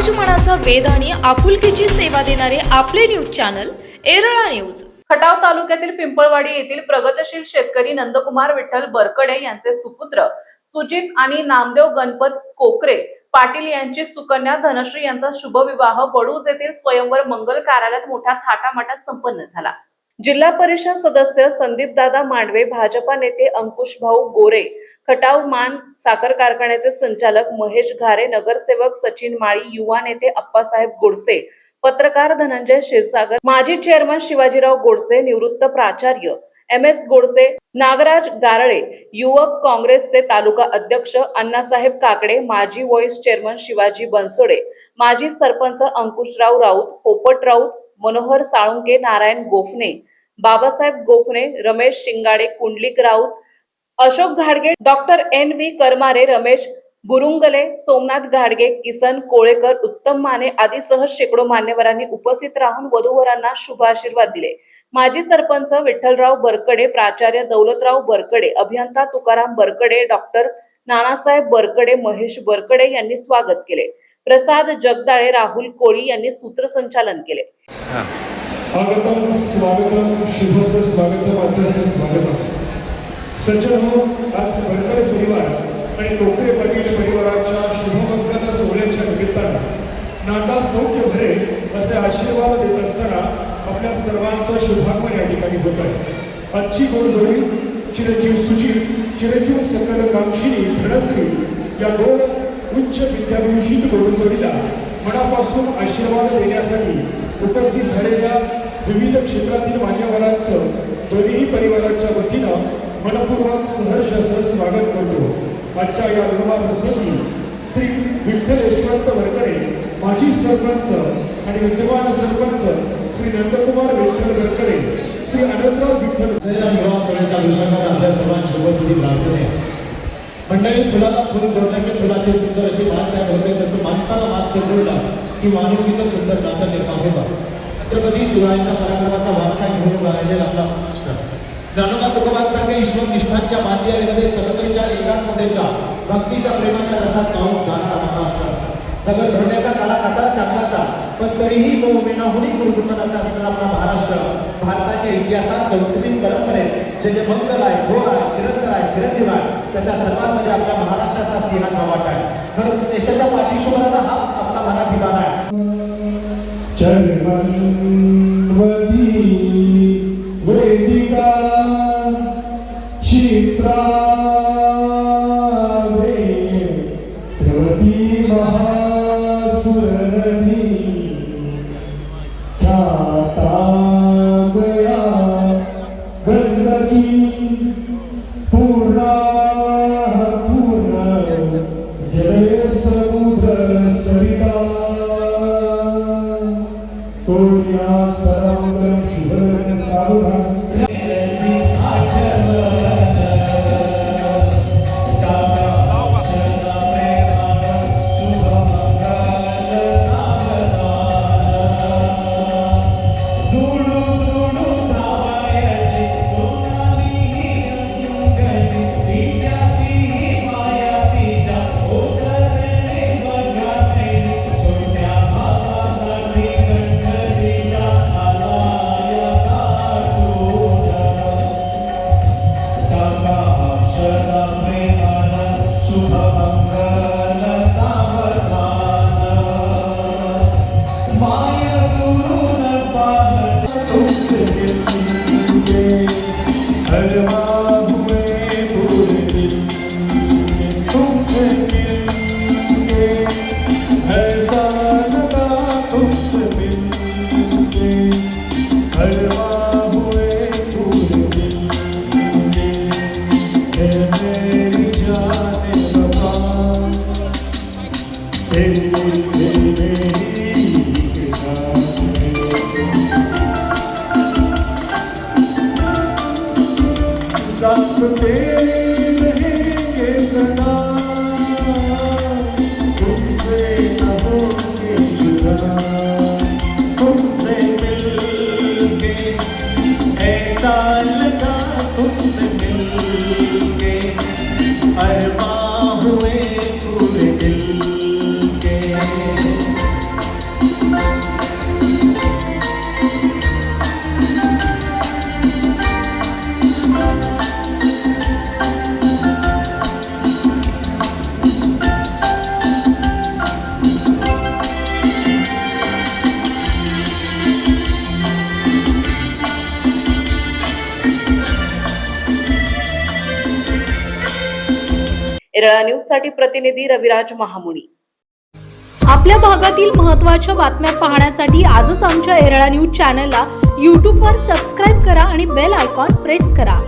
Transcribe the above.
समाजमनाचा वेध आणि आपुलकीची सेवा देणारे आपले news channel Erala news. Khatav तालुक्यातील पिंपळवाडी येथील प्रगतशील शेतकरी नंदकुमार विठ्ठल बरकडे यांचे सुपुत्र सुजित आणि नामदेव गणपत कोकरे पाटील यांची सुकन्या धनश्री यांचा शुभविवाह वडूज येथील स्वयंवर मंगल कार्यालयात मोठ्या थाटामाटात संपन्न झाला। जिल्हा परिषद सदस्य संदीप दादा मांडवे, भाजपा नेते अंकुश भाऊ गोरे, खटाव मान साखर कारखान्याचे संचालक महेश घारे, नगरसेवक सचिन माळी, युवा नेते अप्पासाहेब गोडसे, पत्रकार धनंजय क्षीरसागर, माजी चेअरमन शिवाजीराव गोडसे, निवृत्त प्राचार्य MS गोडसे, नागराज गारळे, युवक काँग्रेसचे तालुका अध्यक्ष अण्णासाहेब काकडे, माजी व्हाईस चेअरमन शिवाजी बनसोडे, माजी सरपंच अंकुशराव राऊत, पोपट राऊत, मनोहर साळुंके, नारायण गोफणे, बाबासाहेब गोफणे, रमेश शिंगाडे, कुंडलिक राऊत, अशोक घाडगे, डॉक्टर NV करमारे, रमेश बुरुंगले, सोमनाथ घाडगे, किसन कोळेकर, उत्तम माने आदीसह शेकडो मान्यवरांनी उपस्थित राहून वधूवरांना शुभ आशीर्वाद दिले। माजी सरपंच विठ्ठलराव बरकडे, प्राचार्य दौलतराव बरकडे, अभियंता तुकाराम बरकडे, डॉक्टर नानासाहेब बरकडे, महेश बरकडे यांनी स्वागत केले। प्रसाद जगदाळे, राहुल कोळी यांनी सूत्रसंचालन केले। स्वागतम स्वागतम शुभस्य स्वागतम आजस्य स्वागतम। सज्जन हो, आज बरकडे परिवार आणि कोकरे पाटील परिवाराच्या शुभमंगल सोहळ्याच्या निमित्तानं नाता सौख्य भरे असे आशीर्वाद देत असताना आपल्या सर्वांचं शुभागमन या ठिकाणी होत आहे। आजची गोड जोडी चिरंजीव सुजित, चिरंजीव सकल कांक्षिणी धनश्री या गोड उच्च विद्याभूषित गोड जोडीला मनापासून आशीर्वाद देण्यासाठी उपस्थित झालेल्या विविध क्षेत्रातील मान्यवरांचं दोन्ही परिवाराच्या वतीनं मनपूर्वक सहर्ष असं स्वागत करतो। आजच्या या विवाह प्रसंगी श्री विठ्ठल यशवंत बरकडे, माजी सरपंच आणि विद्यमान सरपंच श्री नंदकुमार विठ्ठल बरकडे, श्री अनंतराव विठ्ठल या विवाह सोहळ्याच्या अनुषंगाने आपल्या सर्वांची उपस्थिती प्रार्थना आहे। मंडळी, फुलाला फुल जोडलं की फुलाची सुंदर अशी मान तयार होते, तसं माणसाला मान जोडला की माणुसकीचं सुंदर नातं निर्माण होतं। छत्रपती शिवरायांच्या पराक्रमाचा वारसा घेऊन राहिलेला आपला महाराष्ट्र ज्ञानोबा तुकोबांसारख्या ईश्वर निष्ठांच्या मांदियाळीमध्ये समतेच्या एकात्मतेच्या भक्तीच्या प्रेमाच्या रसात गाऊन जाणारा महाराष्ट्र, दगड धरण्याचा काला कातरा चांगलाचा पण तरीही मोमेनाहुनी गुरुगुणाचा असणारा आपला महाराष्ट्र भारताच्या इतिहासात, संस्कृतीत, परंपरेत जे जे मंगल आहे, थोर आहे, चिरंतर आहे, चिरंजीव आहे, त्या सर्वांमध्ये आपल्या महाराष्ट्राचा सिंहाचा वाटा आहे। म्हणून देशाच्या पाठीशोभराला हा आपला मराठी गाणं आहे। वेदिका क्षिप्रा प्रवती महासुरनदी ख्याता गया गंदगी पूर्णा पूर्ण जय समुद्र सरिता कोया समुद्र शिवरन सावधान। येरळा न्यूज साठी प्रतिनिधी रविराज महामुनी. आपल्या भागातील महत्त्वाच्या बातम्या पाहण्यासाठी आजच आमच्या येरळा न्यूज चॅनलला यूट्यूबवर सबस्क्राईब करा आणि बेल आयकॉन प्रेस करा.